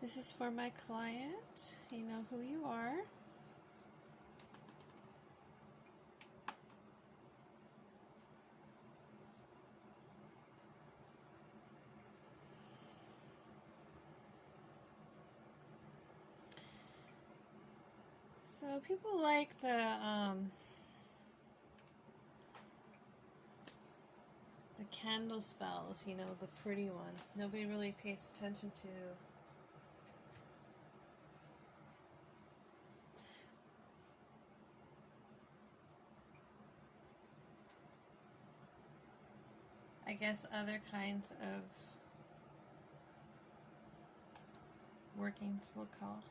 This is for my client. You know who you are. So people like the candle spells, you know, the pretty ones. Nobody really pays attention to I guess other kinds of workings, we'll call.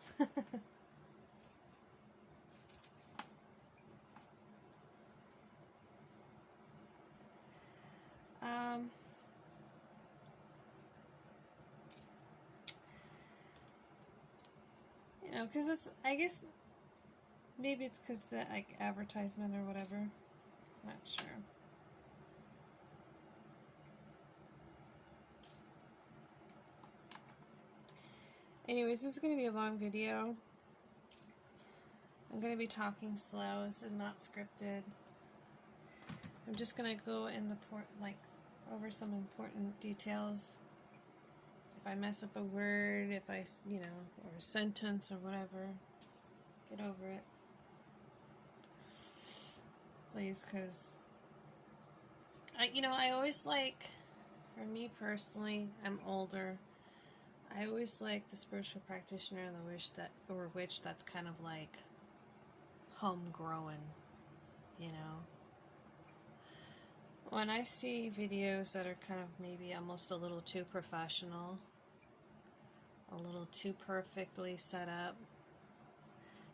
You know, because it's, I guess, maybe it's because the, like, advertisement or whatever. Not sure. Anyways, this is going to be a long video. I'm going to be talking slow. This is not scripted. I'm just going to go in the over some important details. If I mess up a word, if I, you know, or a sentence or whatever, get over it. Please, because I always like, for me personally, I'm older. I always like the spiritual practitioner and the witch that's kind of like homegrown, you know. When I see videos that are kind of maybe almost a little too professional, a little too perfectly set up,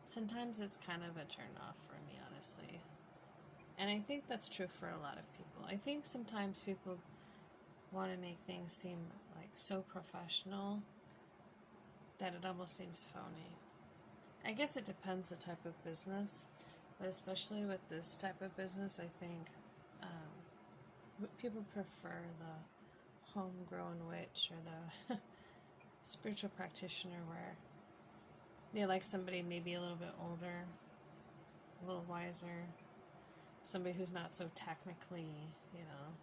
sometimes it's kind of a turn off for me, honestly. And I think that's true for a lot of people. I think sometimes people want to make things seem like so professional that it almost seems phony. I guess it depends the type of business, but especially with this type of business, I think people prefer the homegrown witch or the spiritual practitioner where they like somebody maybe a little bit older, a little wiser, somebody who's not so technically, you know,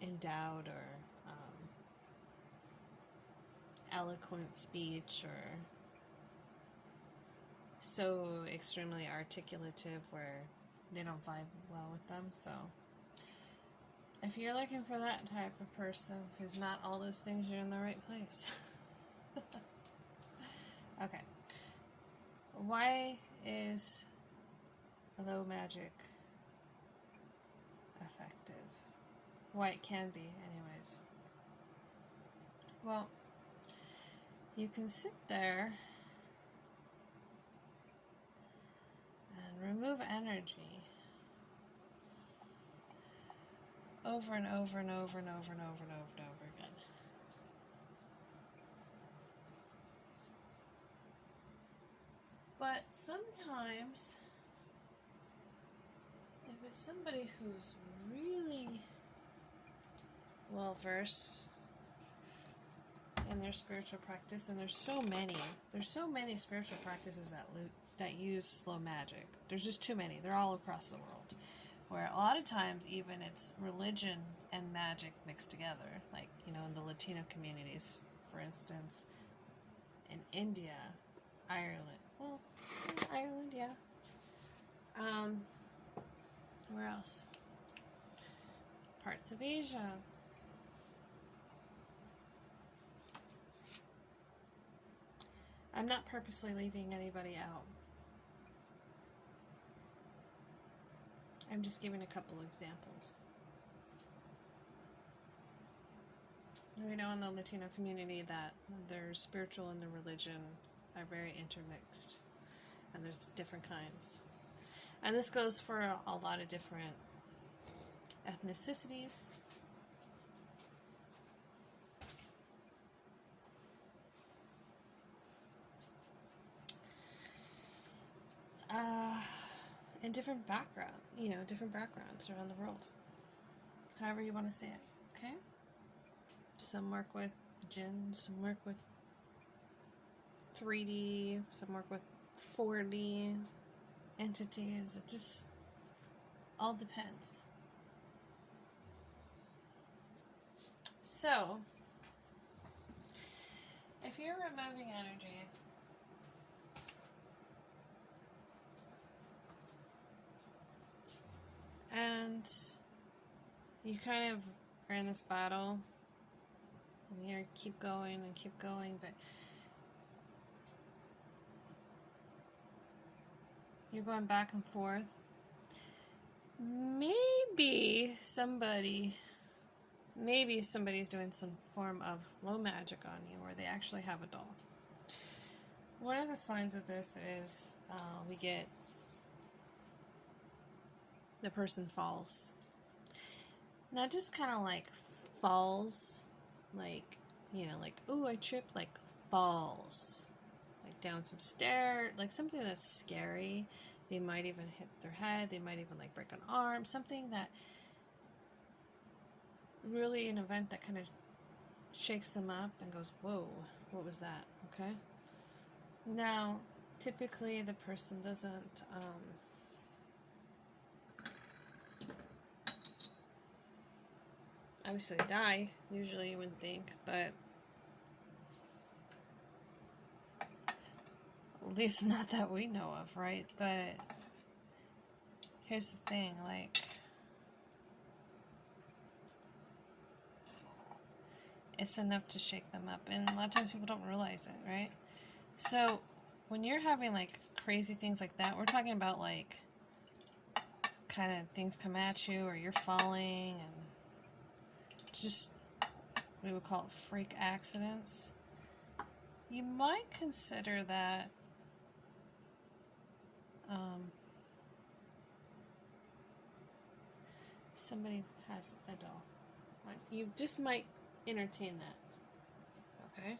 endowed or eloquent speech or so extremely articulative where they don't vibe well with them. So if you're looking for that type of person who's not all those things, you're in the right place. Okay. Why is low magic effective? Why it can be, anyways. Well, you can sit there and remove energy over and over and over and over and over and over and over again. But sometimes, if it's somebody who's really well versed in their spiritual practice, and there's so many spiritual practices that use slow magic. There's just too many. They're all across the world. Where a lot of times even it's religion and magic mixed together. Like, you know, in the Latino communities, for instance, in India, Ireland. Well, Ireland, yeah. Where else? Parts of Asia. I'm not purposely leaving anybody out. I'm just giving a couple examples. We know in the Latino community that their spiritual and the religion are very intermixed, and there's different kinds. And this goes for a lot of different ethnicities. And different different backgrounds around the world. However you want to say it, okay? Some work with jinn, some work with 3D, some work with 4D entities. It just all depends. So, if you're removing energy, and you kind of are in this battle, and you keep going, but you're going back and forth. Maybe somebody's doing some form of low magic on you, or they actually have a doll. One of the signs of this is we get the person falls. Not just kind of like falls, like, you know, like, ooh, I tripped, like falls. Like down some stairs, like something that's scary. They might even hit their head, they might even like break an arm, something that really an event that kind of shakes them up and goes, whoa, what was that? Okay. Now, typically the person doesn't obviously die, usually you wouldn't think, but at least not that we know of, right? But here's the thing, like, it's enough to shake them up, and a lot of times people don't realize it, right? So when you're having like crazy things like that, we're talking about like kind of things come at you, or you're falling, and just, we would call it freak accidents. You might consider that somebody has a doll. You just might entertain that. Okay?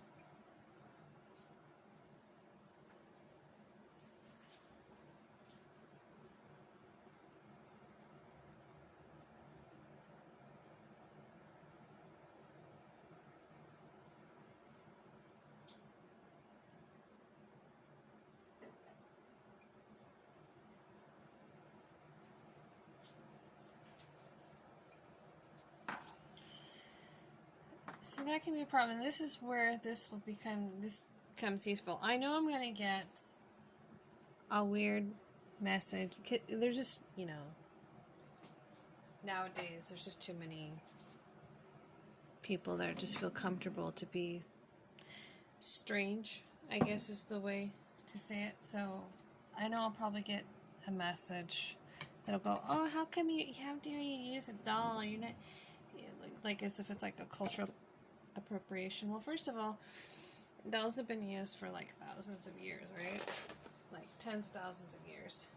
So that can be a problem. This is where this becomes useful. I know I'm going to get a weird message. There's just, you know, nowadays there's just too many people that just feel comfortable to be strange, I guess is the way to say it. So I know I'll probably get a message that'll go, oh, how dare you use a doll? You're not, like as if it's like a cultural appropriation. Well, first of all, dolls have been used for like thousands of years, right? Like tens of thousands of years.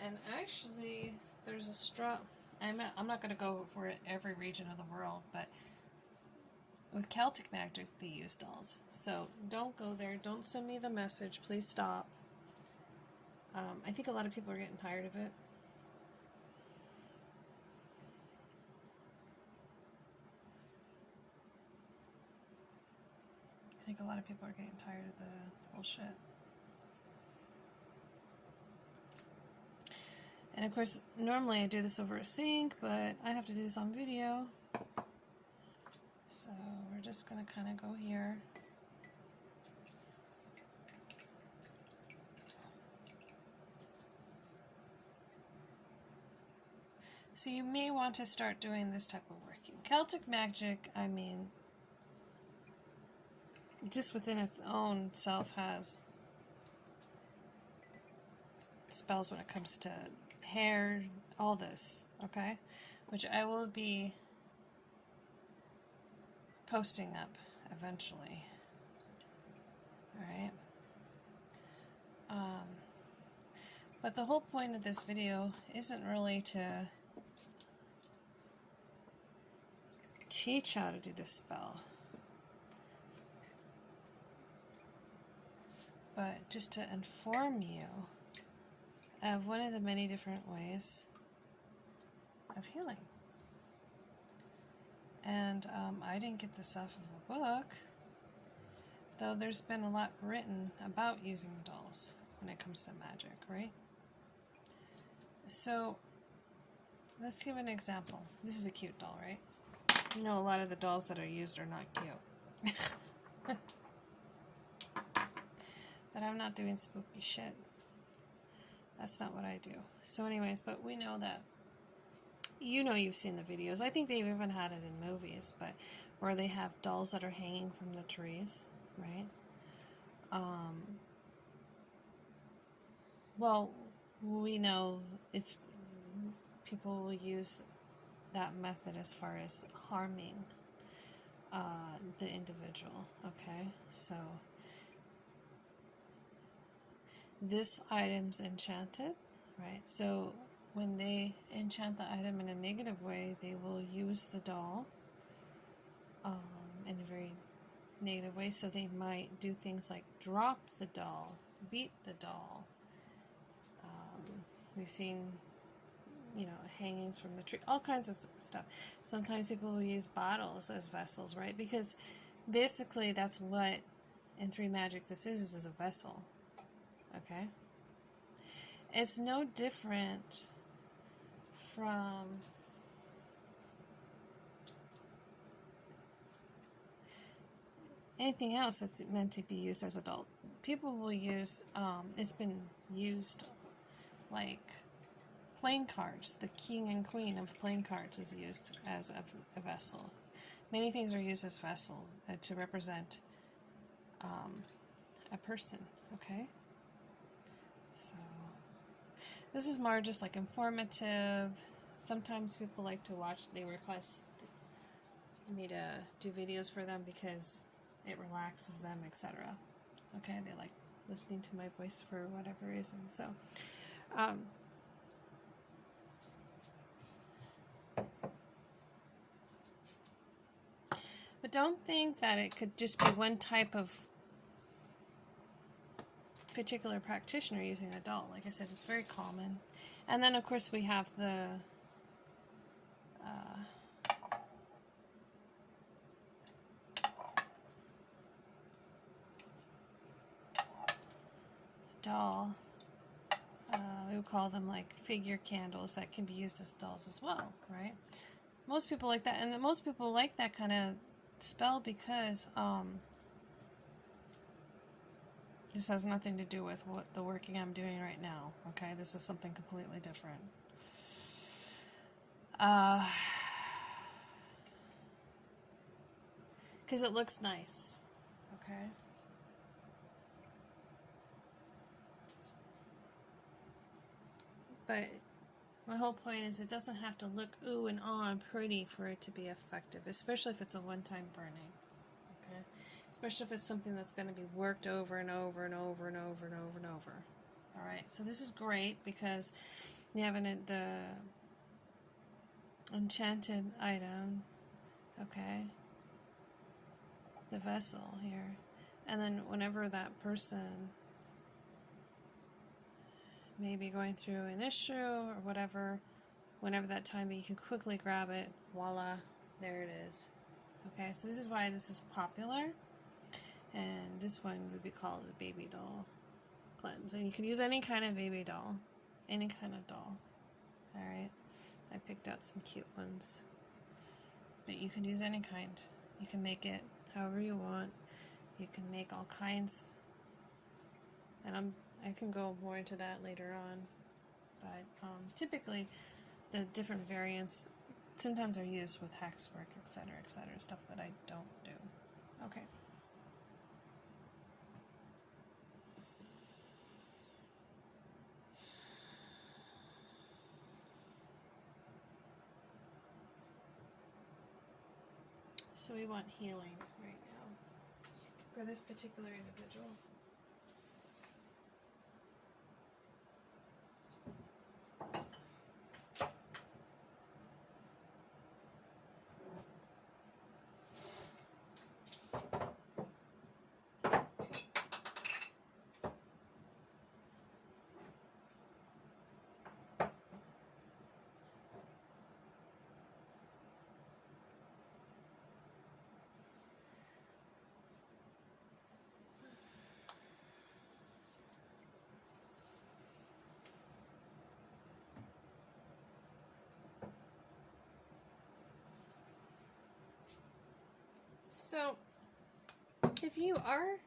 And actually, there's a strong, I'm not going to go for every region of the world, but with Celtic magic, they use dolls. So don't go there. Don't send me the message. Please stop. I think a lot of people are getting tired of it. I think a lot of people are getting tired of the bullshit. And of course, normally I do this over a sync, but I have to do this on video. So we're just going to kind of go here. So you may want to start doing this type of working. Celtic magic, I mean, just within its own self has spells when it comes to hair, all this, okay? Which I will be posting up eventually. Alright? But the whole point of this video isn't really to teach how to do this spell, but just to inform you of one of the many different ways of healing. And I didn't get this off of a book, though there's been a lot written about using dolls when it comes to magic, right? So let's give an example. This is a cute doll, right? You know, a lot of the dolls that are used are not cute. But I'm not doing spooky shit. That's not what I do. So anyways, but we know that, you know, you've seen the videos. I think they've even had it in movies, but where they have dolls that are hanging from the trees, right? Well, we know it's, people will use that method as far as harming the individual, okay? So this item's enchanted, right? So when they enchant the item in a negative way, they will use the doll in a very negative way. So they might do things like drop the doll, beat the doll. We've seen, you know, hangings from the tree, all kinds of stuff. Sometimes people will use bottles as vessels, right? Because basically that's what in 3 Magic this is a vessel, okay? It's no different from anything else that's meant to be used as a doll. People will use, it's been used like playing cards. The king and queen of playing cards is used as a vessel. Many things are used as vessel to represent a person, okay? So this is more just like informative. Sometimes people like to watch, they request me to do videos for them because it relaxes them, etc. Okay, they like listening to my voice for whatever reason. So but don't think that it could just be one type of particular practitioner using a doll. Like I said, it's very common. And then of course we have the doll, we would call them like figure candles that can be used as dolls as well, right? Most people like that, and most people like that kind of spell because this has nothing to do with what the working I'm doing right now, okay? This is something completely different. Because it looks nice, okay? But my whole point is it doesn't have to look ooh and ah and pretty for it to be effective, especially if it's a one-time burning, okay? Especially if it's something that's going to be worked over and over and over and over and over and over. All right, so this is great because you have the enchanted item, okay, the vessel here, and then whenever that person may be going through an issue or whatever, whenever that time, you can quickly grab it, voila, there it is. Okay, so this is why this is popular, and this one would be called the baby doll cleanse. And you can use any kind of baby doll, any kind of doll. Alright, I picked out some cute ones, but you can use any kind. You can make it however you want. You can make all kinds, and I can go more into that later on, but typically the different variants sometimes are used with hex work, etc., stuff that I don't do. Okay. So we want healing right now for this particular individual. So, if you are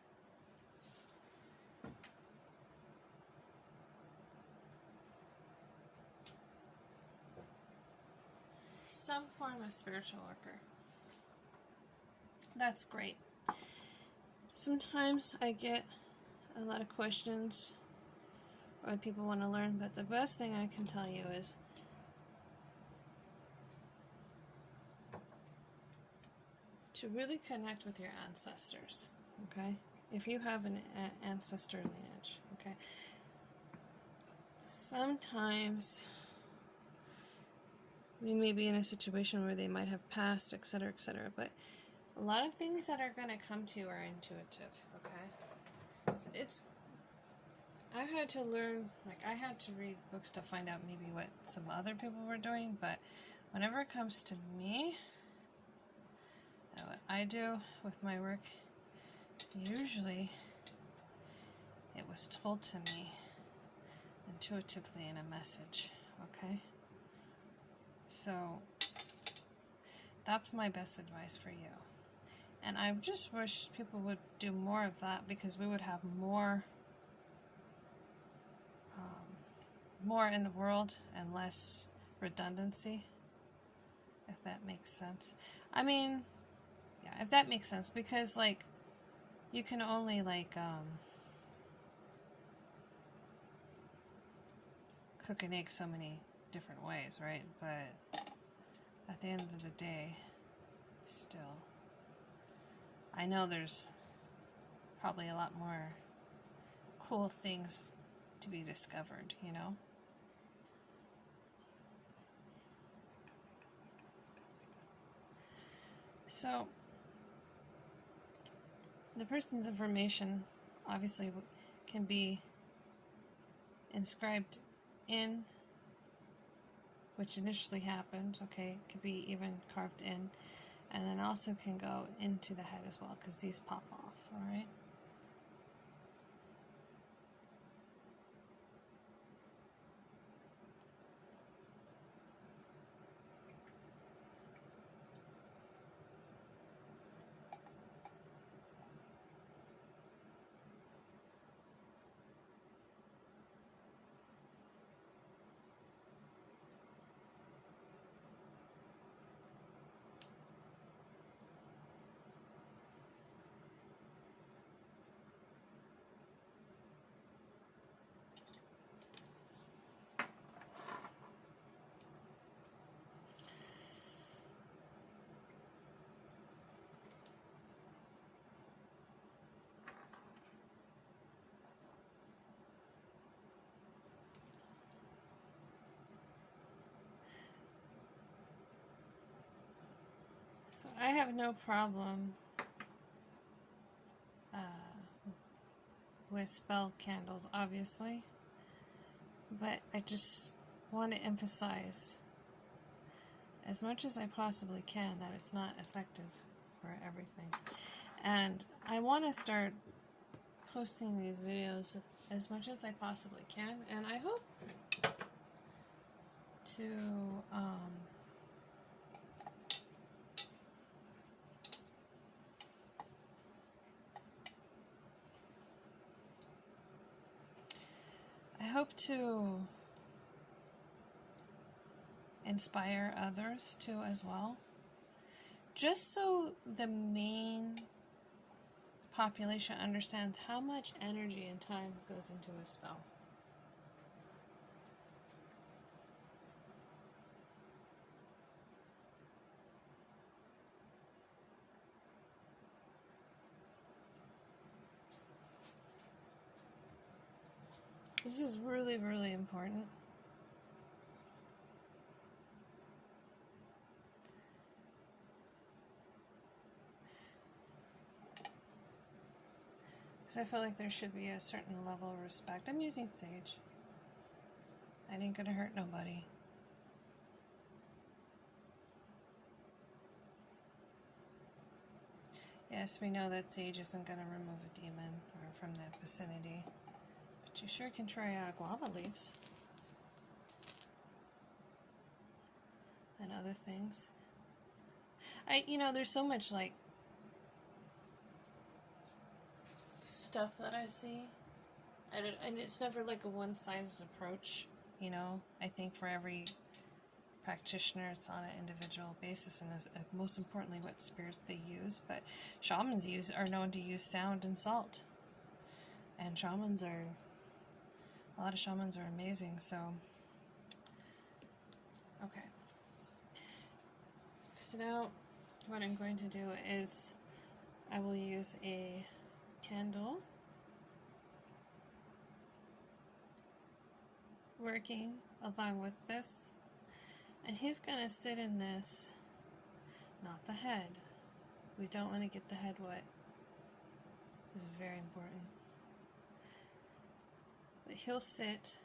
some form of spiritual worker, that's great. Sometimes I get a lot of questions or people want to learn, but the best thing I can tell you is to really connect with your ancestors, okay? If you have an ancestor lineage, okay? Sometimes we may be in a situation where they might have passed, etc., etc., but a lot of things that are going to come to you are intuitive, okay? So I had to learn, like, I had to read books to find out maybe what some other people were doing, but whenever it comes to me, what I do with my work, usually it was told to me intuitively in a message, okay? So that's my best advice for you. And I just wish people would do more of that, because we would have more in the world and less redundancy, if that makes sense. I mean, yeah, if that makes sense, because, like, you can only, like, cook an egg so many different ways, right? But at the end of the day, still, I know there's probably a lot more cool things to be discovered, you know? So, the person's information obviously can be inscribed in, which initially happened, okay? It could be even carved in, and then also can go into the head as well, because these pop off, alright? So I have no problem with spell candles, obviously, but I just want to emphasize as much as I possibly can that it's not effective for everything. And I want to start posting these videos as much as I possibly can, and I hope to inspire others too as well, just so the main population understands how much energy and time goes into a spell. This is really, really important. Because I feel like there should be a certain level of respect. I'm using sage. I ain't gonna hurt nobody. Yes, we know that sage isn't gonna remove a demon or from the vicinity. But you sure can try guava leaves. And other things. There's so much, like, stuff that I see. And it's never like a one-size approach, you know. I think for every practitioner it's on an individual basis, and most importantly what spirits they use. But shamans are known to use sound and salt, and a lot of shamans are amazing. So okay, so now what I'm going to do is I will use a candle working along with this, and he's going to sit in this, not the head. We don't want to get the head wet. This is very important. But he'll sit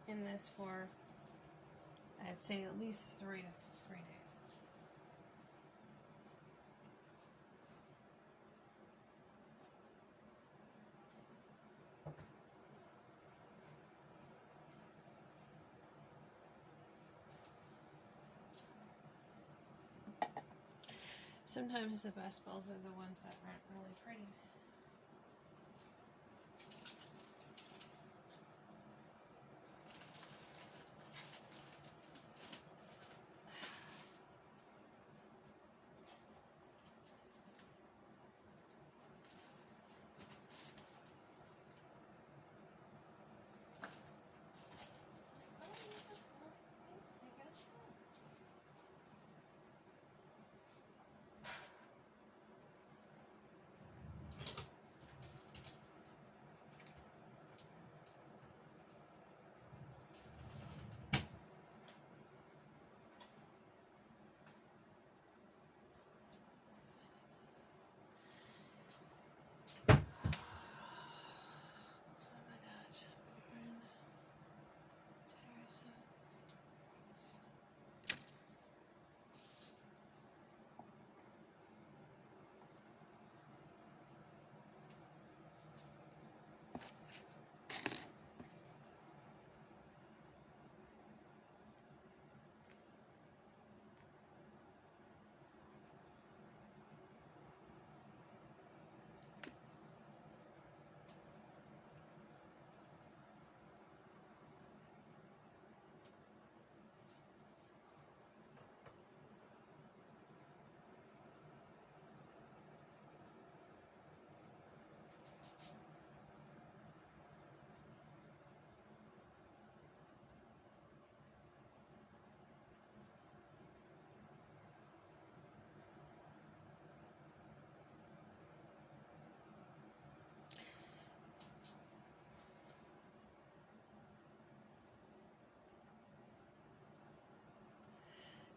in this for, I'd say, at least 3 days. Sometimes the best spells are the ones that aren't really pretty.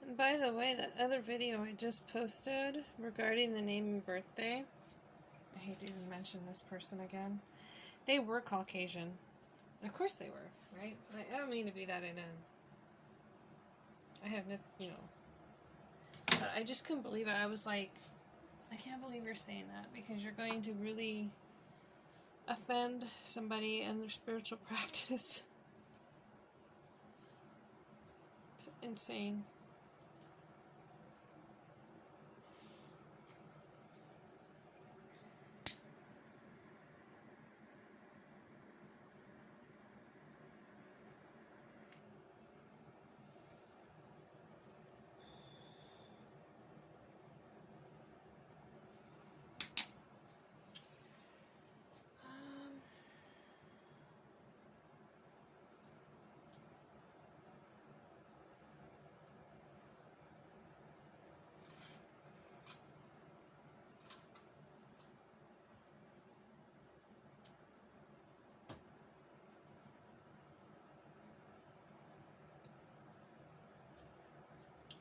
And by the way, that other video I just posted regarding the name and birthday, I hate to even mention this person again, they were Caucasian. Of course they were, right? I don't mean to be that in a... I have nothing, you know. But I just couldn't believe it. I was like, I can't believe you're saying that, because you're going to really offend somebody in their spiritual practice. It's insane.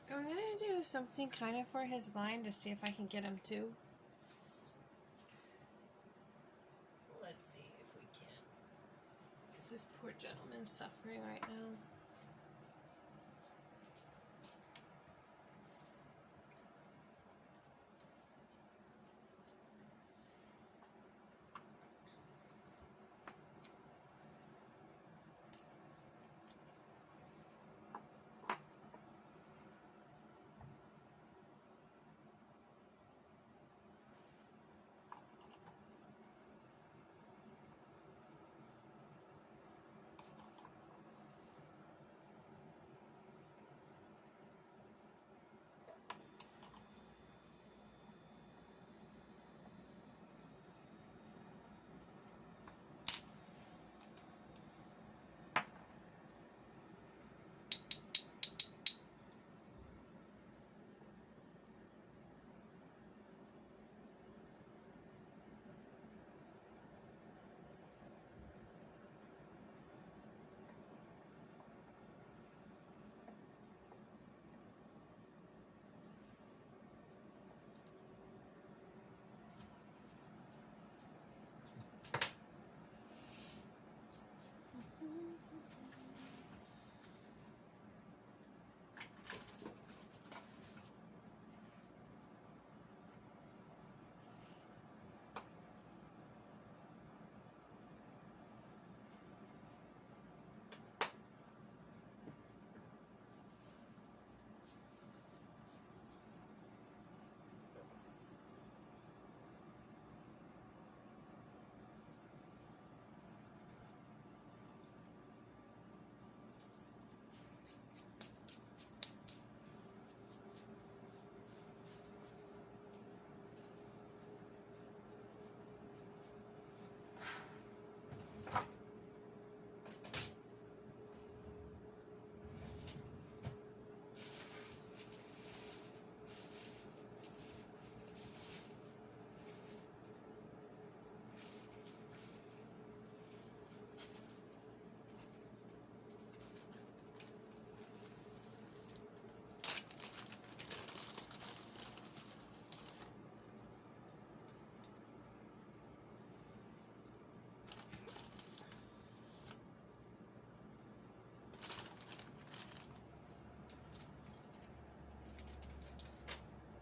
I'm going to do something kind of for his mind to see if I can get him to. Let's see if we can. Because this poor gentleman's suffering right now.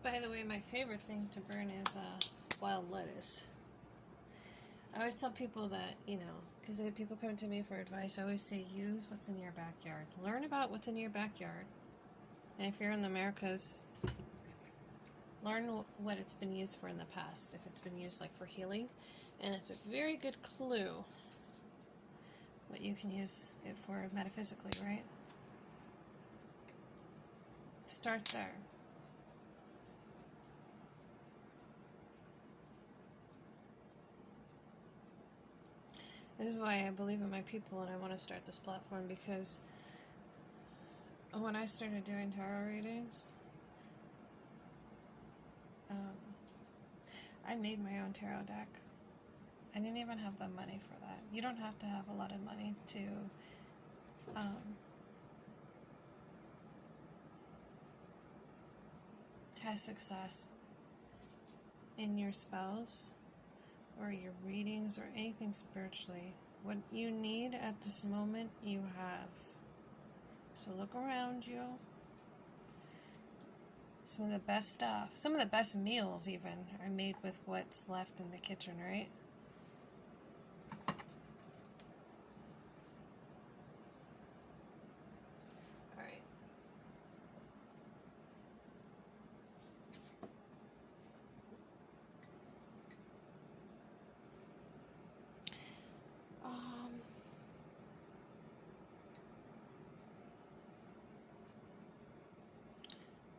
By the way, my favorite thing to burn is wild lettuce. I always tell people that, because if people come to me for advice, I always say use what's in your backyard. Learn about what's in your backyard. And if you're in the Americas, learn what it's been used for in the past. If it's been used like for healing. And it's a very good clue what you can use it for metaphysically, right? Start there. This is why I believe in my people and I want to start this platform, because when I started doing tarot readings, I made my own tarot deck. I didn't even have the money for that. You don't have to have a lot of money to have success in your spells or your readings or anything spiritually. What you need at this moment, you have. So look around you. Some of the best stuff, some of the best meals even, are made with what's left in the kitchen, right? Alright.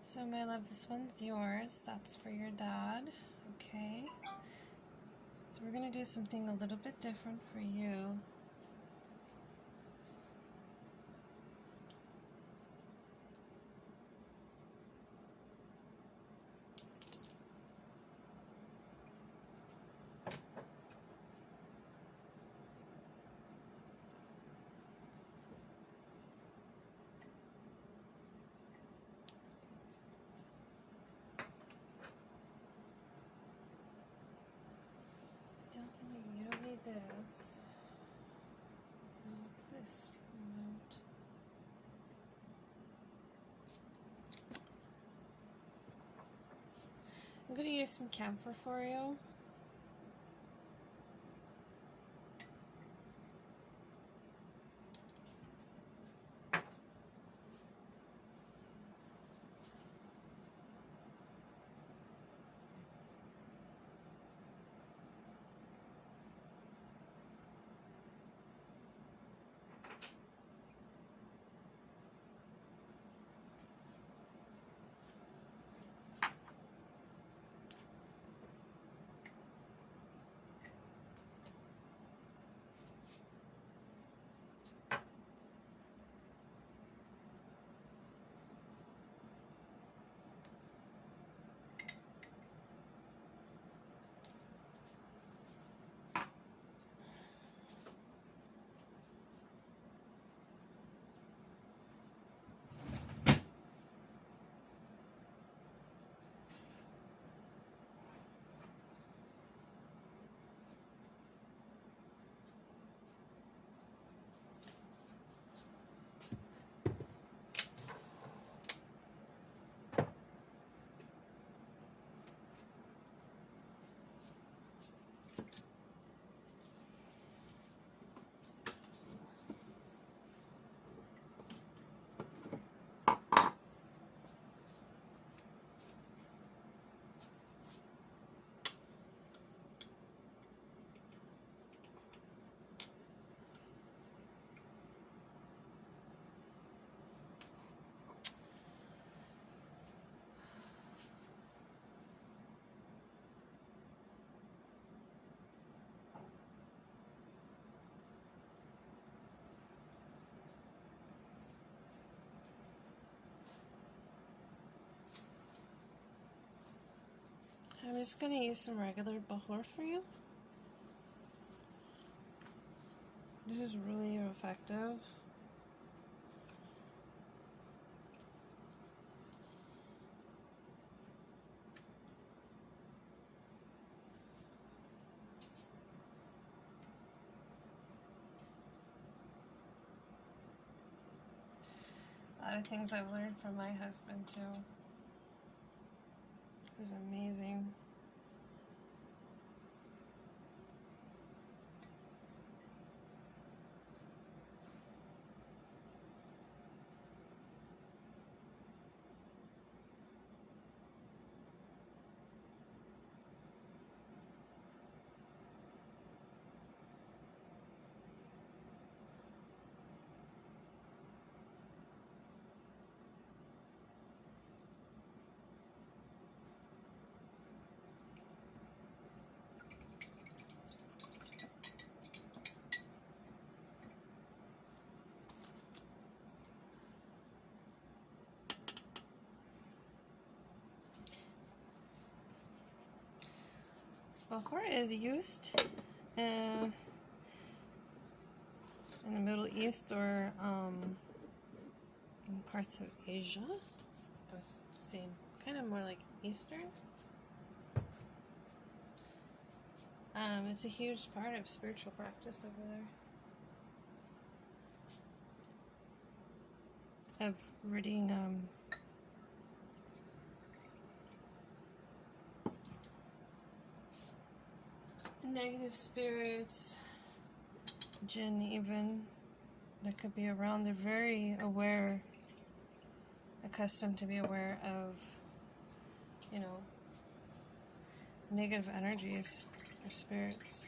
So my love, this one's yours. That's for your dad. Okay. So we're going to do something a little bit different for you. Definitely, you don't need this. Not this note. I'm going to use some camphor for you. I'm just going to use some regular bahor for you. This is really effective. A lot of things I've learned from my husband too. It was amazing. Bahar is used in the Middle East or in parts of Asia. I was saying kind of more like Eastern. It's a huge part of spiritual practice over there. Of ridding negative spirits, jinn even, that could be around. They're very aware, accustomed to be aware of, you know, negative energies or spirits.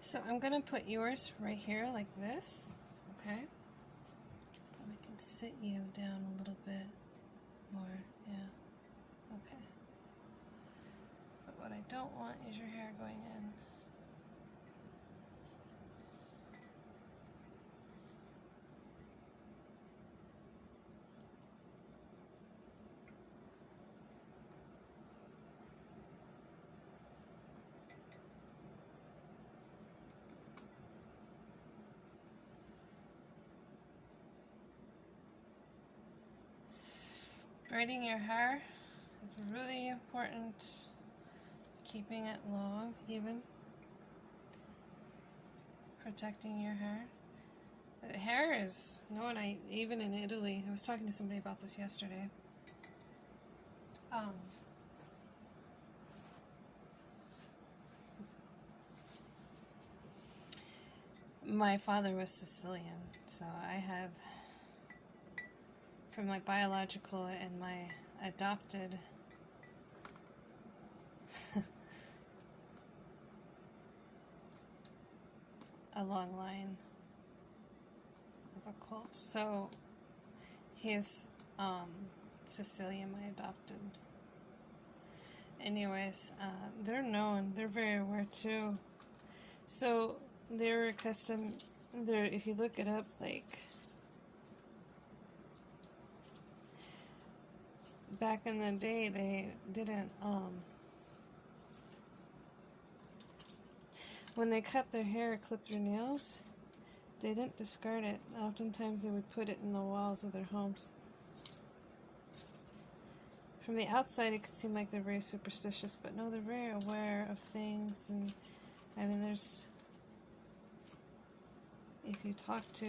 So I'm going to put yours right here like this, okay? Probably can sit you down a little bit more, yeah, okay. But what I don't want is your hair going in. Braiding your hair is really important. Keeping it long, even. Protecting your hair. The hair is, even in Italy, I was talking to somebody about this yesterday. My father was Sicilian, so I have, from my biological and my adopted a long line of a cult. So he's Sicilian, my adopted. Anyways, they're known, they're very aware too. So they're accustomed, if you look it up, like back in the day, they didn't, when they cut their hair, clipped their nails, they didn't discard it. Oftentimes they would put it in the walls of their homes. From the outside, it could seem like they're very superstitious, but no, they're very aware of things. And I mean, there's, if you talk to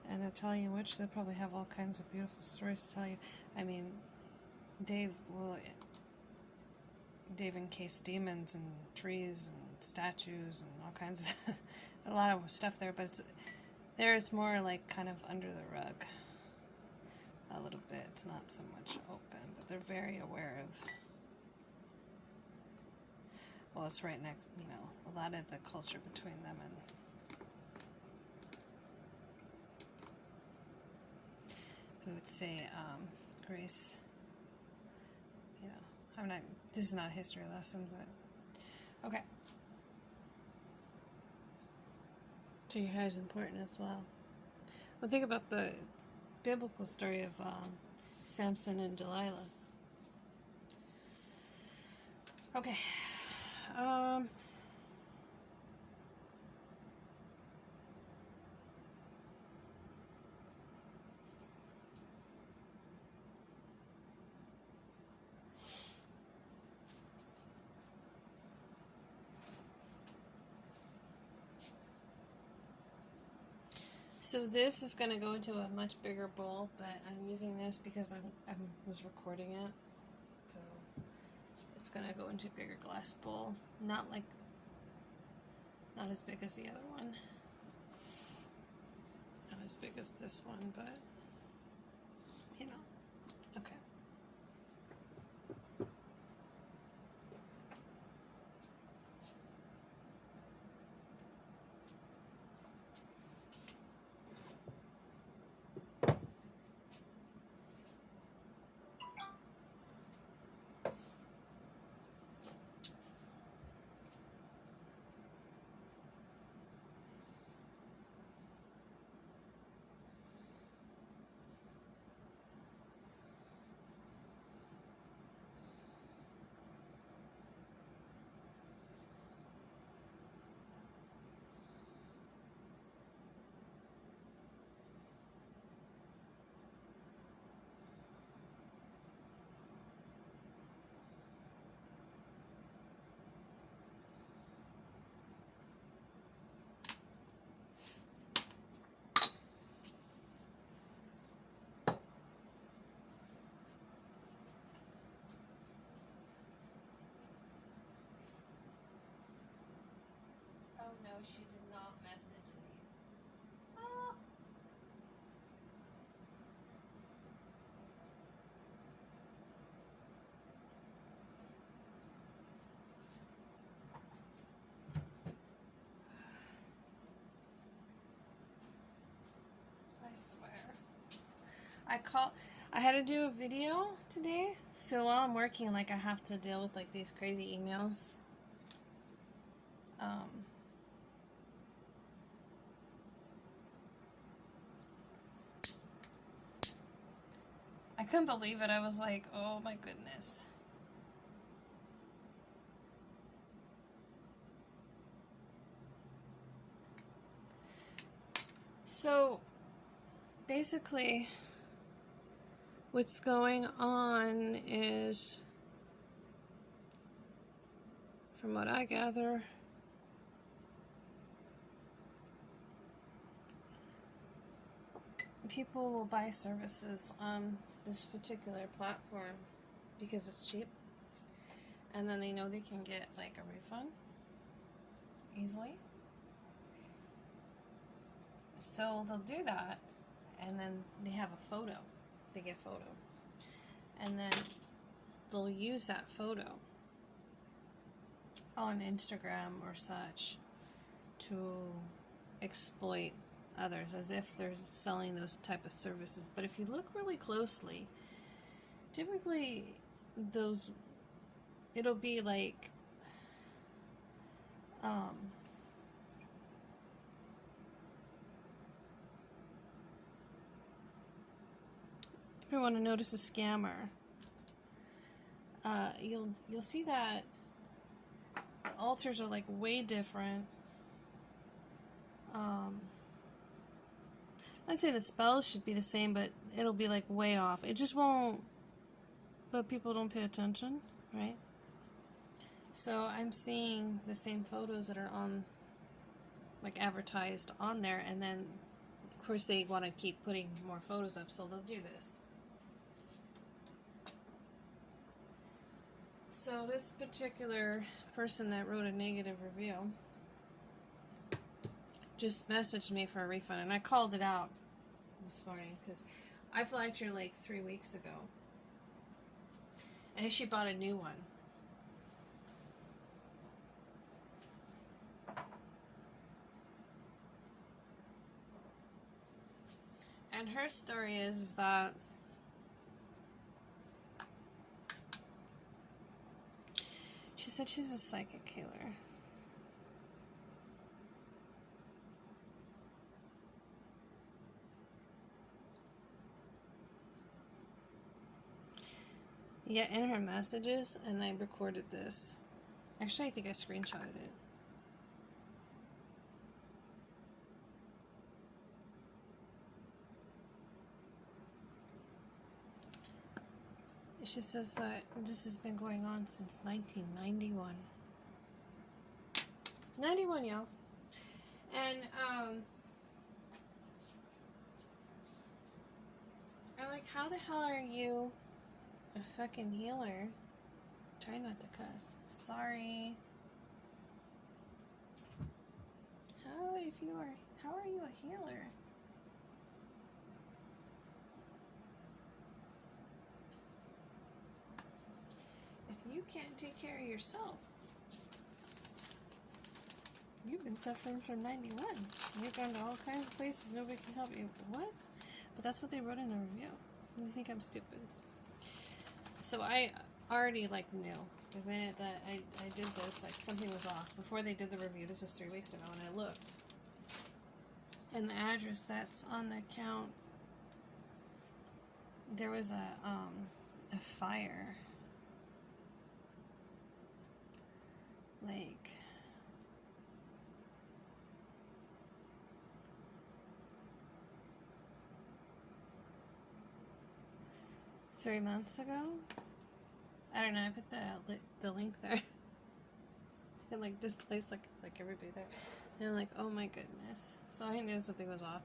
an Italian witch, they'll probably have all kinds of beautiful stories to tell you. I mean, Dave encased demons and trees and statues and all kinds of a lot of stuff there, but it's more like kind of under the rug a little bit. It's not so much open, but they're very aware of, well, it's right next, you know, a lot of the culture between them and who would say Grace, you know, this is not a history lesson, but okay. So your hair is important as well. Well, think about the biblical story of Samson and Delilah. Okay. So this is going to go into a much bigger bowl, but I'm using this because I was recording it. So it's going to go into a bigger glass bowl. Not as big as the other one. Not as big as this one, but you know. Okay. Oh no, she did not message me. Oh. I swear. I had to do a video today, so while I'm working, like, I have to deal with, like, these crazy emails. I couldn't believe it. I was like, oh my goodness. So, basically, what's going on is, from what I gather, people will buy services on this particular platform because it's cheap, and then they know they can get like a refund easily. So they'll do that, and then they have a photo. They get a photo, and then they'll use that photo on Instagram or such to exploit others as if they're selling those type of services. But if you look really closely, typically it'll be like if you want to notice a scammer, you'll see that the altars are like way different. I'd say the spells should be the same, but it'll be like way off. It just won't, but people don't pay attention, right? So I'm seeing the same photos that are on, like, advertised on there, and then of course they want to keep putting more photos up, so they'll do this. So this particular person that wrote a negative review just messaged me for a refund, and I called it out this morning because I flagged her like 3 weeks ago, and she bought a new one. And her story is that she said she's a psychic healer. Yeah, in her messages, and I recorded this. Actually, I think I screenshotted it. She says that this has been going on since 1991. 91, y'all. And, I'm like, how the hell are you a fucking healer? Try not to cuss. Sorry. How are you a healer? If you can't take care of yourself, you've been suffering from 91. You've gone to all kinds of places, nobody can help you. What? But that's what they wrote in the review. You think I'm stupid? So I already like knew the minute that I did this, like something was off. Before they did the review, this was 3 weeks ago, and I looked. And the address that's on the account, there was a fire. Like, three months ago? I don't know, I put the link there. And like displaced like everybody there. And I'm like, oh my goodness. So I knew something was off.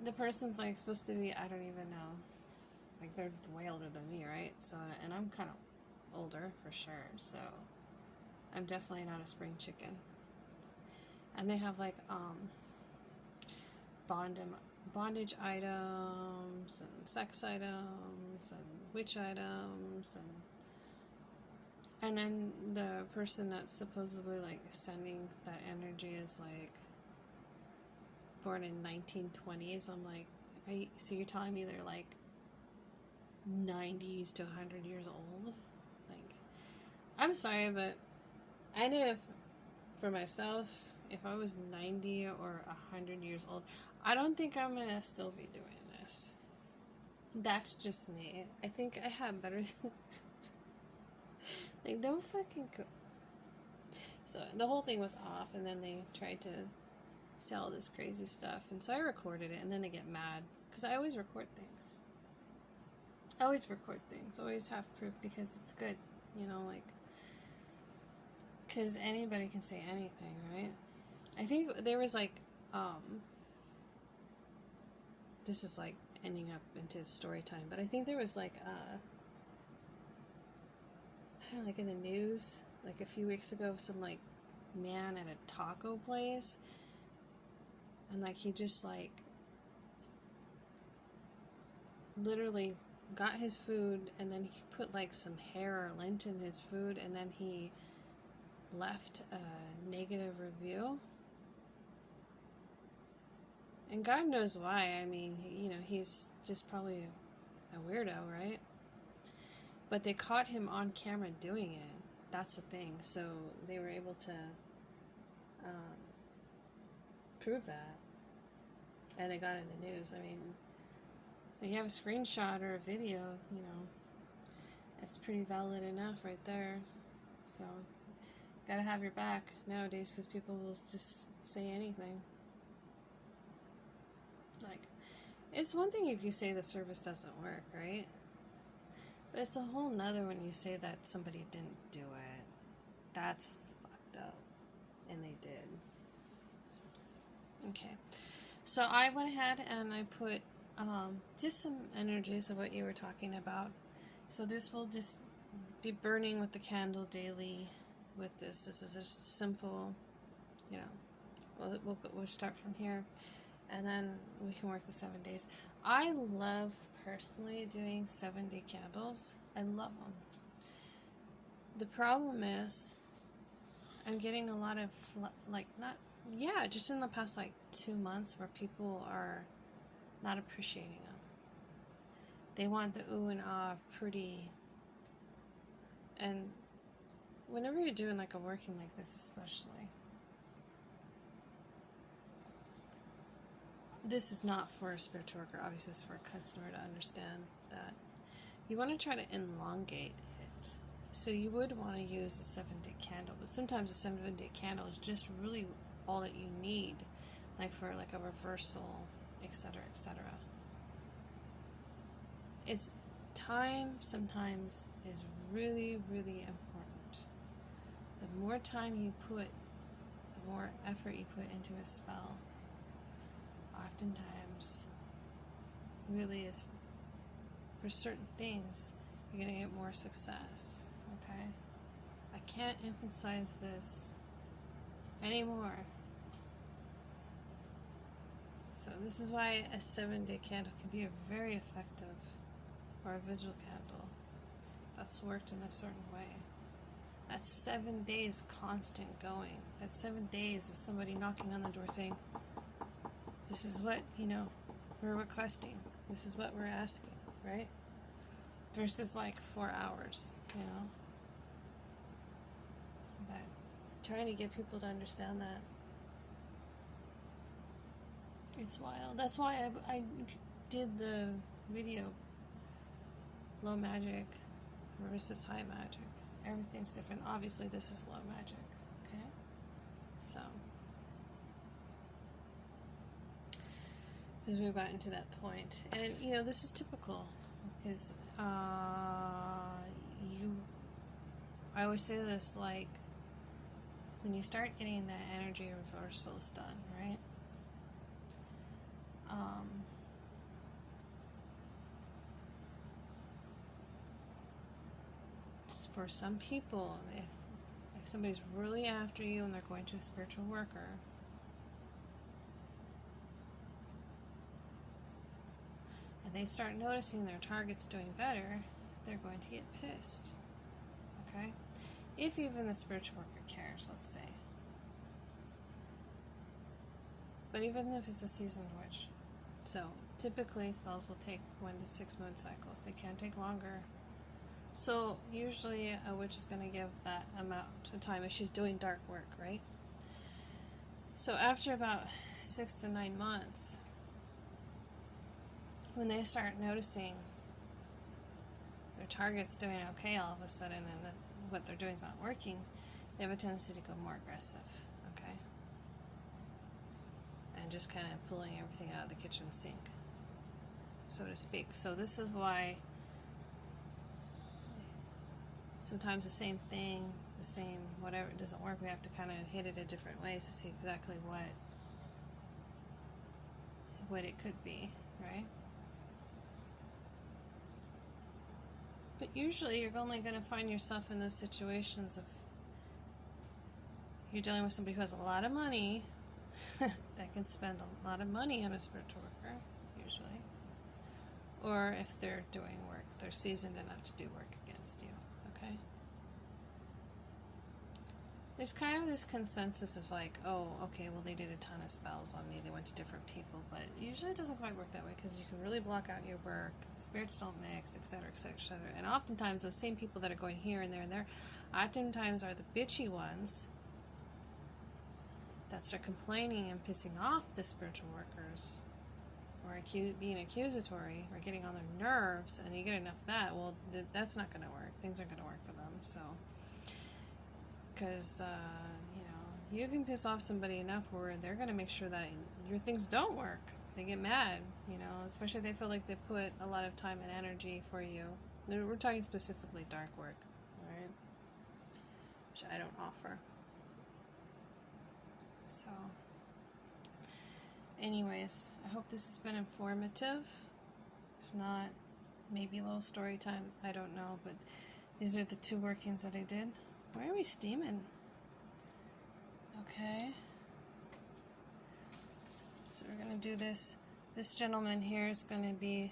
The person's like supposed to be, I don't even know. Like they're way older than me, right? So, and I'm kind of older for sure. So I'm definitely not a spring chicken. And they have like bondage items and sex items and witch items and then the person that's supposedly like sending that energy is like born in 1920s. I'm like, so you're telling me they're like 90s to 100 years old? Like, I'm sorry, but I know for myself, if I was 90 or 100 years old, I don't think I'm gonna still be doing this. That's just me. I think I have better. Like, don't fucking go. So the whole thing was off, and then they tried to say all this crazy stuff, and so I recorded it, and then I get mad because I always record things. Always have proof because it's good, you know, like, because anybody can say anything, right? I think there was like, this is like ending up into story time, but I think there was like, I don't know, like in the news, like a few weeks ago, some like man at a taco place, and like he just like literally got his food, and then he put like some hair or lint in his food, and then he left a negative review. And God knows why. I mean, you know, he's just probably a weirdo, right? But they caught him on camera doing it. That's the thing. So they were able to prove that. And it got in the news. I mean, when you have a screenshot or a video, you know, it's pretty valid enough right there. So, gotta have your back nowadays because people will just say anything. Like, it's one thing if you say the service doesn't work, right? But it's a whole nother when you say that somebody didn't do it. That's fucked up. And they did. Okay. So I went ahead and I put just some energies of what you were talking about. So this will just be burning with the candle daily with this. This is just a simple, you know, we'll start from here. And then we can work the 7 days. I love personally doing 7-day candles. I love them. The problem is I'm getting a lot of just in the past like 2 months where people are not appreciating them. They want the ooh and ah pretty. And whenever you're doing like a working like this especially, this is not for a spiritual worker, obviously it's for a customer to understand that you want to try to elongate it. So you would want to use a 7-day candle, but sometimes a 7-day candle is just really all that you need, like for like a reversal, etc., etc. It's time sometimes is really, really important. The more time you put, the more effort you put into a spell, oftentimes times. It really is. For certain things, you're going to get more success. Okay? I can't emphasize this anymore. So this is why a 7-day candle can be a very effective, or a vigil candle that's worked in a certain way. That's 7 days constant going. That's 7 days of somebody knocking on the door saying, this is what, we're requesting. This is what we're asking, right? Versus like 4 hours, But trying to get people to understand that. It's wild. That's why I did the video low magic versus high magic. Everything's different. Obviously, this is low magic. Okay? So, because we've gotten to that point. And, this is typical. Because, I always say this, like, when you start getting that energy reversals done, right? For some people, if somebody's really after you and they're going to a spiritual worker, and they start noticing their target's doing better, they're going to get pissed. Okay? If even the spiritual worker cares, let's say. But even if it's a seasoned witch. So, typically spells will take 1 to 6 moon cycles. They can take longer. So, usually a witch is going to give that amount of time if she's doing dark work, right? So, after about 6 to 9 months, when they start noticing their target's doing okay all of a sudden and what they're doing is not working, they have a tendency to go more aggressive, okay? And just kind of pulling everything out of the kitchen sink, so to speak. So this is why sometimes the same thing, the same whatever, it doesn't work. We have to kind of hit it a different ways to see exactly what it could be, right? But usually you're only going to find yourself in those situations if you're dealing with somebody who has a lot of money that can spend a lot of money on a spiritual worker, usually. Or if they're doing work, they're seasoned enough to do work against you, okay? There's kind of this consensus of like, oh, okay, well, they did a ton of spells on me, they went to different people, but usually it doesn't quite work that way because you can really block out your work, spirits don't mix, etc., etc., etc. And oftentimes those same people that are going here and there, oftentimes are the bitchy ones that start complaining and pissing off the spiritual workers, or being accusatory, or getting on their nerves, and you get enough of that, well, that's not going to work. Things aren't going to work for them, so... Because, you can piss off somebody enough where they're going to make sure that your things don't work. They get mad, especially if they feel like they put a lot of time and energy for you. We're talking specifically dark work, alright? Which I don't offer. So, anyways, I hope this has been informative. If not, maybe a little story time, I don't know, but these are the 2 workings that I did. Why are we steaming? Okay. So we're going to do this. This gentleman here is going to be...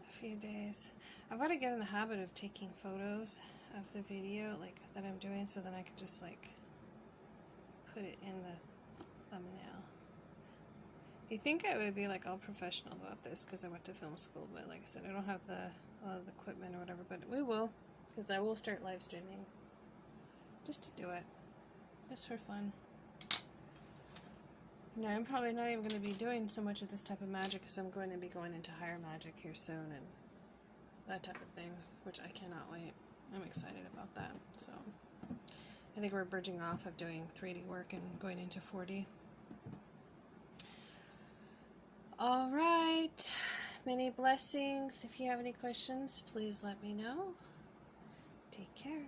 a few days. I've got to get in the habit of taking photos of the video, like, that I'm doing, so then I can just, like... put it in the thumbnail. You think I would be like all professional about this because I went to film school, but like I said, I don't have the equipment or whatever, but we will, because I will start live streaming just to do it, just for fun. No, I'm probably not even going to be doing so much of this type of magic because I'm going to be going into higher magic here soon and that type of thing, which I cannot wait. I'm excited about that. So I think we're bridging off of doing 3D work and going into 4D. Alright, Many blessings. If you have any questions, please let me know. Take care.